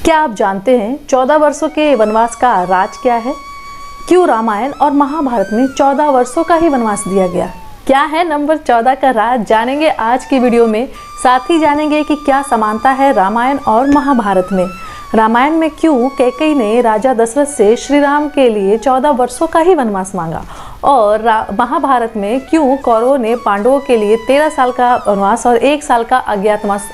क्या आप जानते हैं 14 वर्षों के वनवास का राज क्या है? क्यों रामायण और महाभारत में 14 वर्षों का ही वनवास दिया गया? क्या है नंबर 14 का राज, जानेंगे आज की वीडियो में। साथ ही जानेंगे कि क्या समानता है रामायण और महाभारत में। रामायण में क्यों कैकेयी ने राजा दशरथ से श्री राम के लिए 14 वर्षों का ही वनवास मांगा, और महाभारत में क्यों कौरवों ने पांडवों के लिए 13 साल का वनवास और 1 साल का अज्ञातवास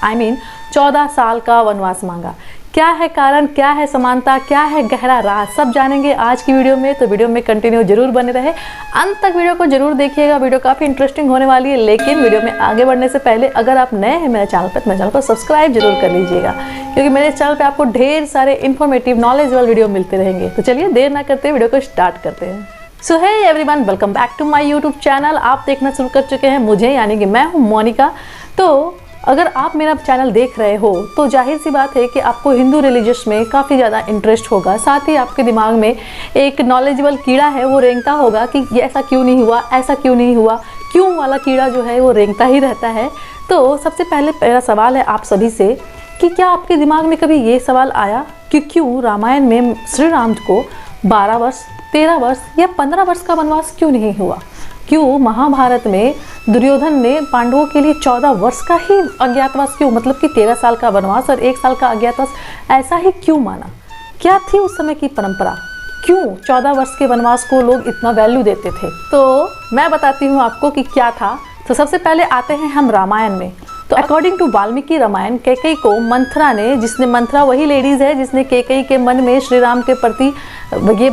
14 साल का वनवास मांगा। क्या है कारण, क्या है समानता, क्या है गहरा राज, सब जानेंगे आज की वीडियो में। तो वीडियो में कंटिन्यू जरूर बने रहे, अंत तक वीडियो को जरूर देखिएगा। वीडियो काफ़ी इंटरेस्टिंग होने वाली है। लेकिन वीडियो में आगे बढ़ने से पहले अगर आप नए हैं मेरे चैनल पर तो मेरे चैनल को सब्सक्राइब जरूर कर लीजिएगा, क्योंकि मेरे चैनल पर आपको ढेर सारे इन्फॉर्मेटिव नॉलेजेबल वीडियो मिलते रहेंगे। तो चलिए देर ना करते वीडियो को स्टार्ट करते हैं। So hey everyone, welcome back to my YouTube channel. आप देखना शुरू कर चुके हैं मुझे, यानी कि मैं हूँ मोनिका। तो अगर आप मेरा चैनल देख रहे हो तो जाहिर सी बात है कि आपको हिंदू रिलीजियस में काफ़ी ज़्यादा इंटरेस्ट होगा। साथ ही आपके दिमाग में एक नॉलेजेबल कीड़ा है, वो रेंगता होगा कि ये ऐसा क्यों नहीं हुआ, ऐसा क्यों नहीं हुआ। क्यों वाला कीड़ा जो है वो रेंगता ही रहता है। तो सबसे पहले मेरा सवाल है आप सभी से कि क्या आपके दिमाग में कभी ये सवाल आया कि क्यों रामायण में श्री राम को 12 वर्ष, 13 वर्ष या 15 वर्ष का वनवास क्यों नहीं हुआ? क्यों महाभारत में दुर्योधन ने पांडवों के लिए 14 वर्ष का ही अज्ञातवास क्यों, मतलब कि 13 साल का वनवास और 1 साल का अज्ञातवास ऐसा ही क्यों माना? क्या थी उस समय की परंपरा? क्यों 14 वर्ष के वनवास को लोग इतना वैल्यू देते थे? तो मैं बताती हूँ आपको कि क्या था। तो सबसे पहले आते हैं हम रामायण में। तो अकॉर्डिंग टू वाल्मीकि रामायण, कैकेयी को मंथरा ने, जिसने, मंथरा वही लेडीज़ है जिसने कैकेयी के मन में श्री राम के प्रति ये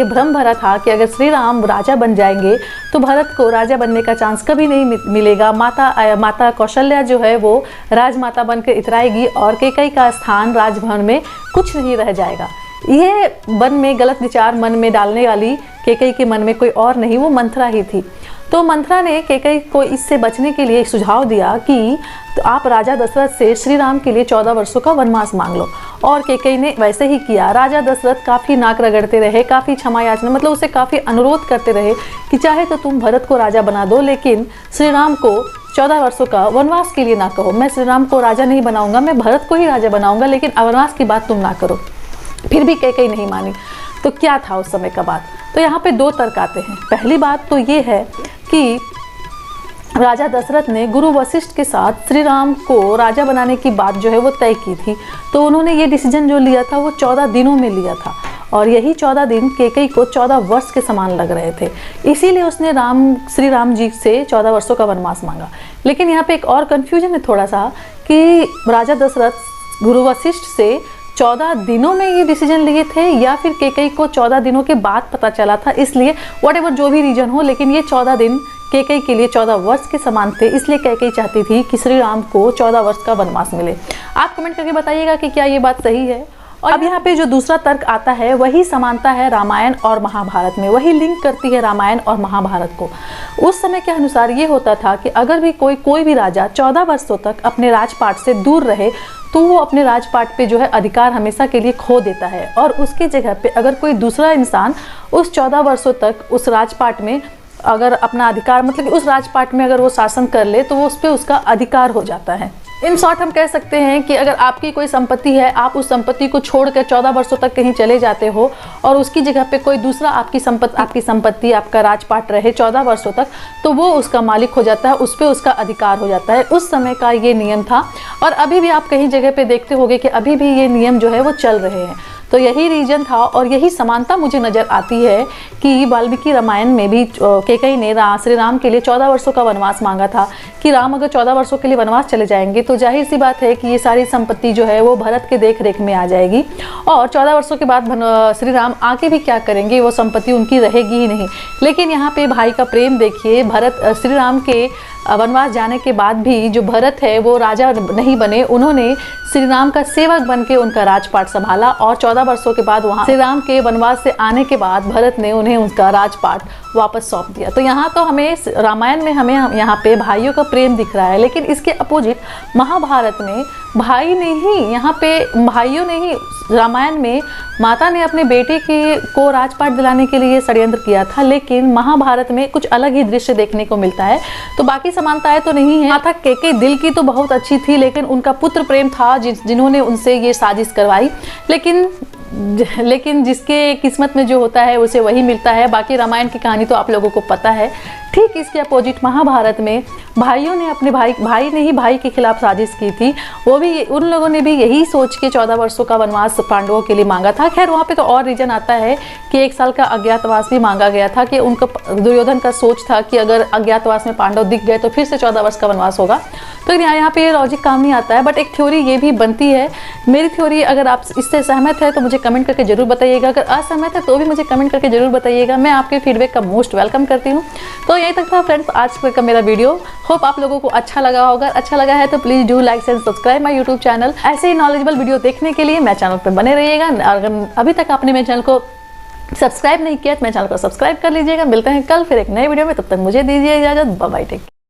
भ्रम भरा था कि अगर श्री राम राजा बन जाएंगे तो भरत को राजा बनने का चांस कभी नहीं मिलेगा। माता कौशल्या जो है वो राजमाता बनकर इतराएगी और कैकेयी का स्थान राजभवन में कुछ नहीं रह जाएगा। ये मन में गलत विचार मन में डालने वाली कैकेयी के मन में कोई और नहीं, वो मंथरा ही थी। तो मंथरा ने कैकेयी को इससे बचने के लिए सुझाव दिया कि तो आप राजा दशरथ से श्री राम के लिए 14 वर्षों का वनवास मांग लो, और कैकेयी ने वैसे ही किया। राजा दशरथ काफ़ी नाक रगड़ते रहे, काफ़ी क्षमा याचना, मतलब उसे काफ़ी अनुरोध करते रहे कि चाहे तो तुम भरत को राजा बना दो, लेकिन श्री राम को 14 वर्षों का वनवास के लिए ना कहो। मैं श्री राम को राजा नहीं बनाऊंगा, मैं भरत को ही राजा बनाऊंगा, लेकिन वनवास की बात तुम ना करो। फिर भी कैकेयी नहीं मानी। तो क्या था उस समय का बात? तो यहाँ पे 2 तर्क आते हैं। पहली बात तो ये है कि राजा दशरथ ने गुरु वशिष्ठ के साथ श्री राम को राजा बनाने की बात जो है वो तय की थी। तो उन्होंने ये डिसीजन जो लिया था वो 14 दिनों में लिया था, और यही 14 दिन कैकेयी को 14 वर्ष के समान लग रहे थे। इसीलिए उसने श्री राम जी से 14 वर्षों का वनवास मांगा। लेकिन यहाँ पे एक और कन्फ्यूजन है थोड़ा सा कि राजा दशरथ गुरु वशिष्ठ से 14 दिनों में ये डिसीजन लिए थे या फिर कैकेयी को 14 दिनों के बाद पता चला था। इसलिए व्हाटएवर जो भी रीजन हो, लेकिन ये 14 दिन कैकेयी के लिए 14 वर्ष के समान थे। इसलिए कैकेयी चाहती थी कि श्री राम को 14 वर्ष का वनवास मिले। आप कमेंट करके बताइएगा कि क्या ये बात सही है। और अब यहाँ पे जो दूसरा तर्क आता है वही समानता है रामायण और महाभारत में, वही लिंक करती है रामायण और महाभारत को। उस समय के अनुसार ये होता था कि अगर भी कोई भी राजा 14 वर्षों तक अपने राजपाट से दूर रहे तो वो अपने राजपाट पे जो है अधिकार हमेशा के लिए खो देता है, और उसकी जगह पे अगर कोई दूसरा इंसान उस 14 वर्षों तक उस राजपाट में अगर अपना अधिकार, मतलब कि उस राजपाट में अगर वो शासन कर ले तो वो उस पर उसका अधिकार हो जाता है। इन शॉर्ट हम कह सकते हैं कि अगर आपकी कोई संपत्ति है, आप उस संपत्ति को छोड़कर 14 वर्षों तक कहीं चले जाते हो और उसकी जगह पे कोई दूसरा आपकी संपत्ति आपका राजपाट रहे 14 वर्षों तक, तो वो उसका मालिक हो जाता है, उस पर उसका अधिकार हो जाता है। उस समय का ये नियम था, और अभी भी आप कहीं जगह पे देखते होंगे कि अभी भी ये नियम जो है वो चल रहे हैं। तो यही रीजन था और यही समानता मुझे नज़र आती है कि वाल्मीकि रामायण में भी कैकेयी ने श्री राम के लिए 14 वर्षों का वनवास मांगा था कि राम अगर 14 वर्षों के लिए वनवास चले जाएंगे तो जाहिर सी बात है कि ये सारी संपत्ति जो है वो भरत के देख रेख में आ जाएगी, और 14 वर्षों के बाद श्री राम आके भी क्या करेंगे, वो संपत्ति उनकी रहेगी ही नहीं। लेकिन यहाँ पे भाई का प्रेम देखिए, भरत श्री राम के वनवास जाने के बाद भी जो भरत है वो राजा नहीं बने, उन्होंने श्री राम का सेवक बन के उनका राजपाट संभाला, और 14 वर्षों के बाद वहाँ श्री राम के वनवास से आने के बाद भरत ने उन्हें उनका राजपाट वापस सौंप दिया। तो यहाँ तो हमें रामायण में हमें यहाँ पे भाइयों का प्रेम दिख रहा है, लेकिन इसके अपोजिट महाभारत में भाई ने ही, यहाँ पे भाइयों ने ही, रामायण में माता ने अपने बेटे को राजपाट दिलाने के लिए षड्यंत्र किया था, लेकिन महाभारत में कुछ अलग ही दृश्य देखने को मिलता है। तो बाकी समानताएं तो नहीं है। माता केकई दिल की तो बहुत अच्छी थी, लेकिन उनका पुत्र प्रेम था जिन्होंने उनसे ये साजिश करवाई। लेकिन जिसके किस्मत में जो होता है उसे वही मिलता है। बाकी रामायण की कहानी तो आप लोगों को पता है। ठीक इसके अपोजिट महाभारत में भाइयों ने अपने भाई ने ही भाई के खिलाफ साजिश की थी। वो भी, उन लोगों ने भी यही सोच के 14 वर्षों का वनवास पांडवों के लिए मांगा था। खैर वहाँ पे तो और रीजन आता है कि 1 साल का अज्ञातवास भी मांगा गया था, कि उनका दुर्योधन का सोच था कि अगर अज्ञातवास में पांडव दिख गए तो फिर से 14 वर्ष का वनवास होगा। तो यहाँ पे लॉजिक काम नहीं आता है। बट एक थ्योरी ये भी बनती है, मेरी थ्योरी, अगर आप इससे सहमत है तो मुझे कमेंट करके जरूर बताइएगा। अगर असहमत है तो भी मुझे कमेंट करके जरूर बताइएगा। मैं आपके फीडबैक का मोस्ट वेलकम करती हूँ। तो यही तक था फ्रेंड्स आज का मेरा वीडियो। होप आप लोगों को अच्छा लगा होगा। अच्छा लगा है तो please do like and subscribe my YouTube channel. ऐसे ही नॉलेजेबल वीडियो देखने के लिए मेरे चैनल पर बने रहिएगा। अगर अभी तक आपने मेरे चैनल को सब्सक्राइब नहीं किया तो मेरे चैनल को सब्सक्राइब कर लीजिएगा। मिलते हैं कल फिर एक नए वीडियो में, तब तक मुझे दीजिए इजाज़त। Bye bye, take care.